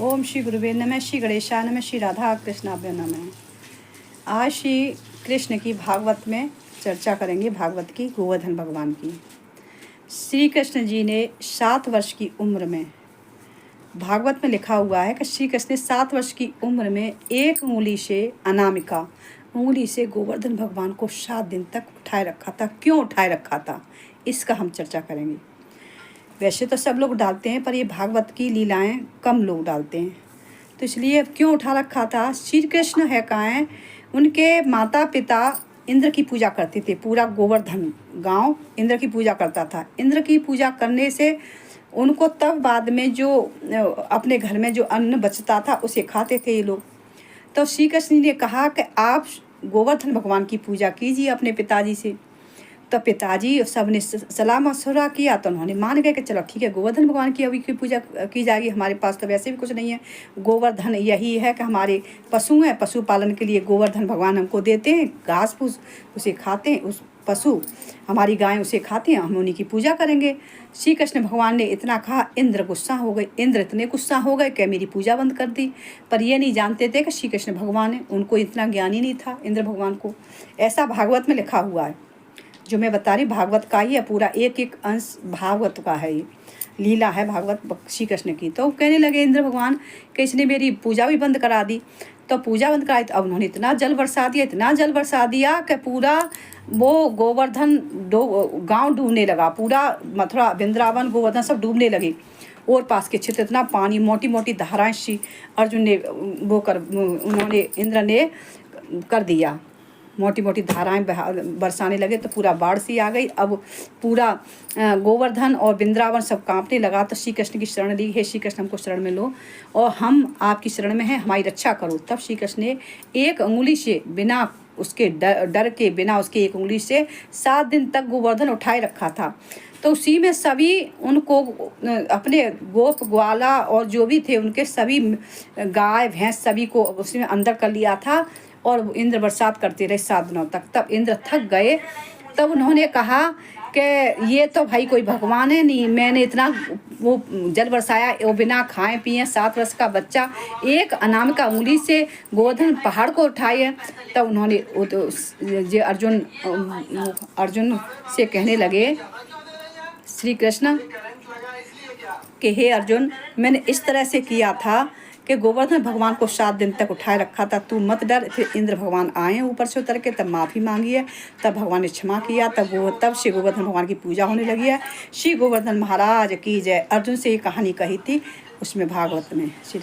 ओम श्री गुरुवे नमः, श्री गणेशाय नमः, श्री राधा कृष्णाभ्य नमः। आज श्री कृष्ण की भागवत में चर्चा करेंगे, भागवत की, गोवर्धन भगवान की। श्री कृष्ण जी ने 7 वर्ष की उम्र में, भागवत में लिखा हुआ है कि श्री कृष्ण ने 7 वर्ष की उम्र में एक उंगली से, अनामिका उंगली से गोवर्धन भगवान को 7 दिन तक उठाए रखा था। क्यों उठाए रखा था, इसका हम चर्चा करेंगे। वैसे तो सब लोग डालते हैं, पर ये भागवत की लीलाएं कम लोग डालते हैं, तो इसलिए क्यों उठा रखा था। श्री कृष्ण है कहाँ, उनके माता पिता इंद्र की पूजा करते थे। पूरा गोवर्धन गांव इंद्र की पूजा करता था। इंद्र की पूजा करने से उनको तब बाद में जो अपने घर में जो अन्न बचता था उसे खाते थे ये लोग। तो श्री कृष्ण ने कहा कि आप गोवर्धन भगवान की पूजा कीजिए अपने पिताजी से। तो पिताजी सब ने सलाह मशवरा किया, तो उन्होंने मान गए कि चलो ठीक है, गोवर्धन भगवान की अभी की पूजा की जाएगी। हमारे पास तो वैसे भी कुछ नहीं है, गोवर्धन यही है कि हमारे पशु हैं, पशुपालन के लिए गोवर्धन भगवान हमको देते हैं, घास फूस उसे खाते हैं, उस पशु हमारी गाय उसे खाती हैं, हम उन्हीं की पूजा करेंगे। श्री कृष्ण भगवान ने इतना कहा, इंद्र गुस्सा हो गए। इंद्र इतने गुस्सा हो गए कि मेरी पूजा बंद कर दी। पर ये नहीं जानते थे कि श्री कृष्ण भगवान है, उनको इतना ज्ञान ही नहीं था इंद्र भगवान को। ऐसा भागवत में लिखा हुआ है, जो मैं बता रही भागवत का ही है, पूरा एक एक अंश भागवत का है, ये लीला है भागवत श्री कृष्ण की। तो कहने लगे इंद्र भगवान कि इसने मेरी पूजा भी बंद करा दी। तो पूजा बंद कराई, तो अब उन्होंने इतना जल बरसा दिया, इतना जल बरसा दिया कि पूरा वो गोवर्धन गांव डूबने लगा। पूरा मथुरा, वृंदावन, गोवर्धन सब डूबने लगे। और पास के क्षेत्र इतना पानी, मोटी मोटी धाराएं श्री अर्जुन ने उन्होंने इंद्र ने कर दिया, मोटी मोटी धाराएं बरसाने लगे। तो पूरा बाढ़ सी आ गई। अब पूरा गोवर्धन और वृंदावन सब कांपने लगा। तो श्री कृष्ण की शरण ली, हे श्री कृष्ण हमको शरण में लो और हम आपकी शरण में हैं, हमारी रक्षा करो। तब श्री कृष्ण ने एक उंगली से, बिना उसके डर के, बिना उसके एक उंगली से 7 दिन तक गोवर्धन उठाए रखा था। तो उसी में सभी उनको अपने गोप ग्वाला और जो भी थे उनके सभी गाय भैंस सभी को उसी में अंदर कर लिया था। और इंद्र बरसात करते रहे 7 दिनों तक। तब इंद्र थक गए। तब उन्होंने कहा कि ये तो भाई कोई भगवान है नहीं, मैंने इतना वो जल बरसाया, वो बिना खाए पिए 7 वर्ष का बच्चा एक अनामिका उंगली से गोवर्धन पहाड़ को उठाए। तब उन्होंने जो अर्जुन से कहने लगे श्री कृष्ण कि हे अर्जुन, मैंने इस तरह से किया था कि गोवर्धन भगवान को 7 दिन तक उठाए रखा था, तू मत डर। फिर इंद्र भगवान आए ऊपर से उतर के, तब माफ़ी मांगी है, तब भगवान ने क्षमा किया। तब श्री गोवर्धन भगवान की पूजा होने लगी है। श्री गोवर्धन महाराज की जय। अर्जुन से ये कहानी कही थी उसमें भागवत में श्री